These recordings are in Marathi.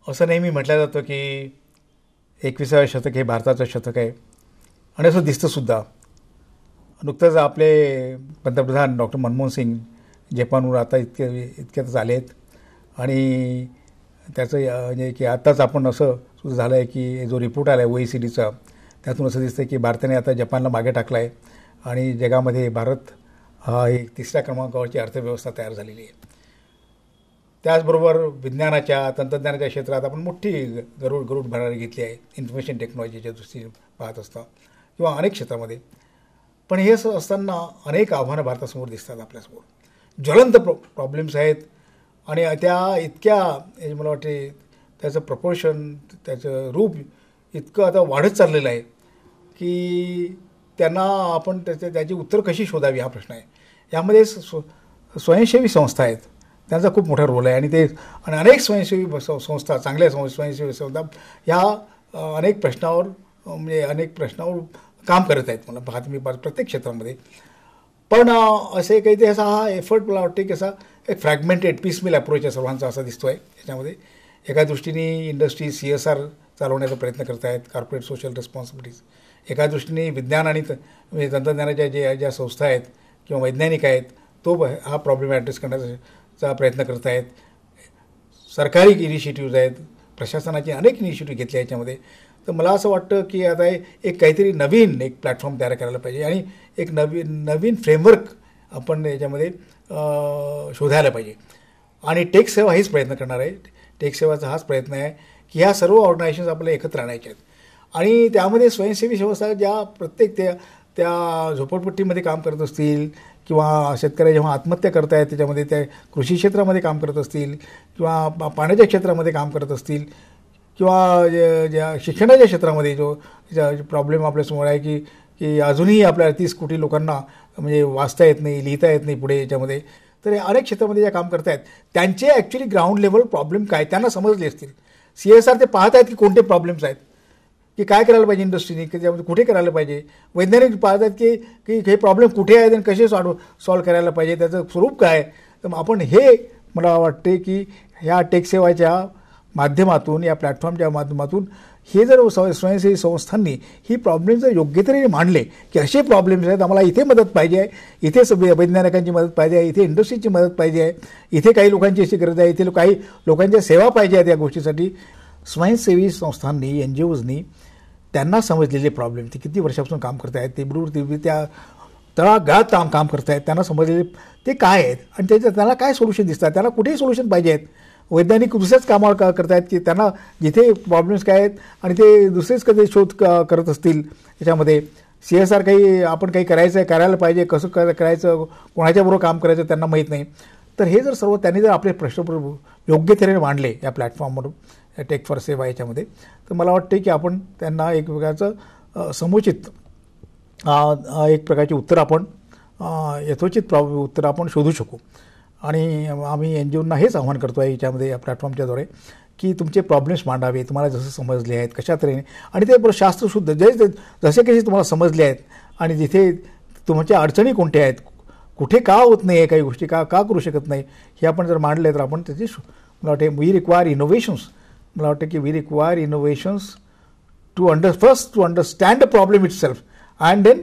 असं नेहमी म्हटलं जातं की 21व्या शतक हे भारताचं शतक आहे आणि असं दिसतंसुद्धा. नुकतंच आपले पंतप्रधान डॉक्टर मनमोहन सिंग जपानहून आता इतक्यातच आले आहेत आणि त्याचं म्हणजे की आत्ताच आपण असं सुद्धा झालं आहे की जो रिपोर्ट आला आहे OECDचा त्यातून असं दिसतं की भारताने आता जपानला मागे टाकलं आहे आणि जगामध्ये भारत हा एक 3ऱ्या क्रमांकावरची अर्थव्यवस्था तयार झालेली आहे. त्याचबरोबर विज्ञानाच्या तंत्रज्ञानाच्या क्षेत्रात आपण मोठी गरुड भरारी घेतली आहे इन्फॉर्मेशन टेक्नॉलॉजीच्या दृष्टीने पाहत असता किंवा अनेक क्षेत्रामध्ये. पण हे असं असताना अनेक आव्हानं भारतासमोर दिसतात आपल्यासमोर. ज्वलंत प्रॉब्लेम्स आहेत आणि त्या इतक्या मला वाटते त्याचं प्रपोर्शन त्याचं रूप इतकं आता वाढत चाललेलं आहे की त्यांना आपण त्याची उत्तर कशी शोधावी हा प्रश्न आहे. यामध्ये स्वयंसेवी संस्था आहेत त्यांचा खूप मोठा रोल आहे आणि अनेक स्वयंसेवी संस्था चांगल्या स्वयंसेवी संस्था ह्या अनेक प्रश्नावर काम करत आहेत मला पाहत मी प्रत्येक क्षेत्रामध्ये. पण असे काही ते असा हा एफर्ट मला वाटते की असा एक फ्रॅगमेंटेड पीसमिल अप्रोच आहे सर्वांचा असा दिसतो आहे. याच्यामध्ये एका दृष्टीने इंडस्ट्री CSR चालवण्याचा प्रयत्न करत आहेत कॉर्पोरेट सोशल रिस्पॉन्सिबिलिटीज. एका दृष्टीने विज्ञान आणि तंत्रज्ञानाच्या ज्या संस्था आहेत किंवा वैज्ञानिक आहेत हा प्रॉब्लेम ॲड्रेस करण्याचा प्रयत्न करत आहेत. सरकारी इनिशिएटिव्ज आहेत प्रशासनाचे अनेक इनिशिएटिव्ह घेतले याच्यामध्ये. तर मला असं वाटतं की आता एक काहीतरी नवीन एक प्लॅटफॉर्म तयार करायला पाहिजे आणि एक नवीन फ्रेमवर्क आपण याच्यामध्ये शोधायला पाहिजे आणि टेक सेवा हेच प्रयत्न करणार आहे. टेक सेवाचा हाच प्रयत्न आहे की ह्या सर्व ऑर्गनायझेशन्स आपल्याला एकत्र आणायच्या आहेत आणि त्यामध्ये स्वयंसेवी संस्था ज्या प्रत्येक त्या झोपडपट्टीमध्ये काम करत असतील किंवा शेतकरी जेव्हा आत्महत्या करत आहेत त्याच्यामध्ये त्या कृषी क्षेत्रामध्ये काम करत असतील किंवा पाण्याच्या क्षेत्रामध्ये काम करत असतील किंवा ज्या शिक्षणाच्या क्षेत्रामध्ये जो प्रॉब्लेम आपल्यासमोर आहे की अजूनही आपल्या 30 कोटी लोकांना म्हणजे वाचता येत नाही लिहिता येत नाही पुढे याच्यामध्ये. तर अनेक क्षेत्रामध्ये ज्या काम करत आहेत त्यांचे ॲक्च्युली ग्राउंड लेवल प्रॉब्लेम काय त्यांना समजले असतील. CSR ते पाहत आहेत की कोणते प्रॉब्लेम्स आहेत की काय करायला पाहिजे इंडस्ट्रीने की त्यामध्ये कुठे करायला पाहिजे. वैज्ञानिक पाहत आहेत की हे प्रॉब्लेम कुठे आहेत आणि कसे सॉल्व्ह करायला पाहिजे त्याचं स्वरूप काय. तर आपण हे मला वाटते की ह्या टेक सेवाच्या माध्यमातून या प्लॅटफॉर्मच्या माध्यमातून हे जर स्वयंसेवी संस्थांनी ही प्रॉब्लेम जर योग्य तऱ्हेने मांडले की असे प्रॉब्लेम्स आहेत आम्हाला इथे मदत पाहिजे आहे इथे वैज्ञानिकांची मदत पाहिजे आहे इथे इंडस्ट्रीची मदत पाहिजे आहे इथे काही लोकांची अशी गरज आहे इथे काही लोकांच्या सेवा पाहिजे आहेत या गोष्टीसाठी. स्वयंसेवी संस्थांनी NGOजनी त्यांना समजलेले प्रॉब्लेम ते किती वर्षापासून काम करत आहेत ते त्या तळागाळात काम करत आहेत त्यांना समजलेले ते काय आहेत आणि त्यांना काय सोल्युशन दिसतात त्यांना कुठेही सोल्युशन पाहिजे आहेत. वैज्ञानिक दुसऱ्याच कामावर करत आहेत की त्यांना जिथे प्रॉब्लेम्स काय आहेत आणि ते दुसरेच कधी शोध करत असतील याच्यामध्ये. CSR आपण काही करायला पाहिजे कसं करायचं कोणाच्याबरोबर काम करायचं त्यांना माहीत नाही. तर हे जर सर्व त्यांनी जर आपले प्रश्न योग्य तऱ्हेने मांडले या प्लॅटफॉर्मवरून टेक फॉर सेवा याच्यामध्ये तर मला वाटते की आपण त्यांना एक प्रकारचं समुचित एक प्रकारची उत्तर आपण यथोचित उत्तर आपण शोधू शकू. आणि आम्ही NGOंना हेच आव्हान करतो आहे याच्यामध्ये या प्लॅटफॉर्मच्याद्वारे की तुमचे प्रॉब्लेम्स मांडावे तुम्हाला जसं समजले आहेत कशा तऱ्हेने आणि ते शास्त्रशुद्ध जसे काही तुम्हाला समजले आहेत आणि जिथे तुमच्या अडचणी कोणत्या आहेत कुठे का होत नाही आहे काही गोष्टी का करू शकत नाही हे आपण जर मांडले तर आपण त्याची मला वाटते वी रिक्वायर इनोव्हेशन्स. मला वाटतं की we require innovations to understand the problem itself and then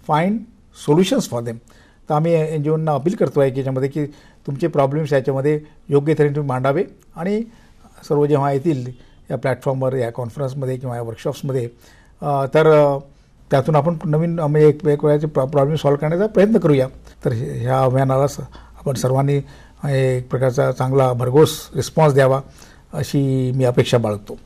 find solutions for them. तर आम्ही NGOंना अपील करतो आहे की याच्यामध्ये की तुमचे प्रॉब्लेम्स याच्यामध्ये योग्य तऱ्हेने तुम्ही मांडावे आणि सर्व जेव्हा येतील या प्लॅटफॉर्मवर या कॉन्फरन्समध्ये किंवा या वर्कशॉप्समध्ये तर त्यातून आपण नवीन आम्ही एक वेळाचे प्रॉब्लेम सॉल्व्ह करण्याचा प्रयत्न करूया. तर ह्या अभियानाला आपण सर्वांनी एक प्रकारचा चांगला भरघोस रिस्पॉन्स द्यावा अशी मी अपेक्षा बाळगतो.